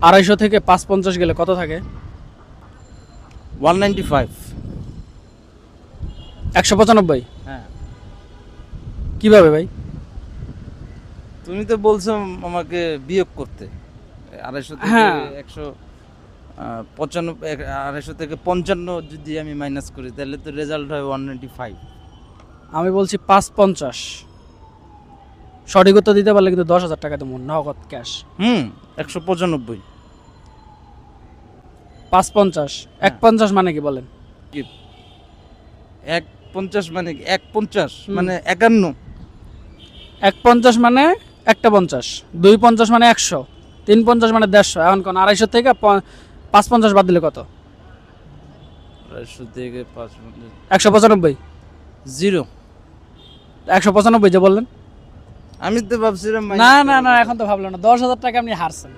250 থেকে 550 গেলে কত থাকে? 195। 195। হ্যাঁ, কিভাবে ভাই? তুমি তো বলছো আমাকে বিয়োগ করতে 250 থেকে হ্যাঁ। 195, 250 থেকে 55 যদি আমি মাইনাস করি তাহলে তো রেজাল্ট হয় 195। আমি বলছি 550। সঠিক উত্তর দিতে পারলে কিন্তু 10,000 টাকা দেবো নগদ ক্যাশ। 195। 550। হ্যাঁ। 150 মানে কি বলেন? 150 মানে কি? 150 হুম। মানে 51। 150 মানে একটা 50, 250 মানে 100, 350 মানে 150। এখন কোন 250 থেকে 550 বাদ দিলে কত? 250 থেকে 5 195। 0। 195 যে বললেন। আমি তো ভাবছিলাম না না না, এখন তো ভাবলাম না, 10,000 টাকা আপনি হারছেন।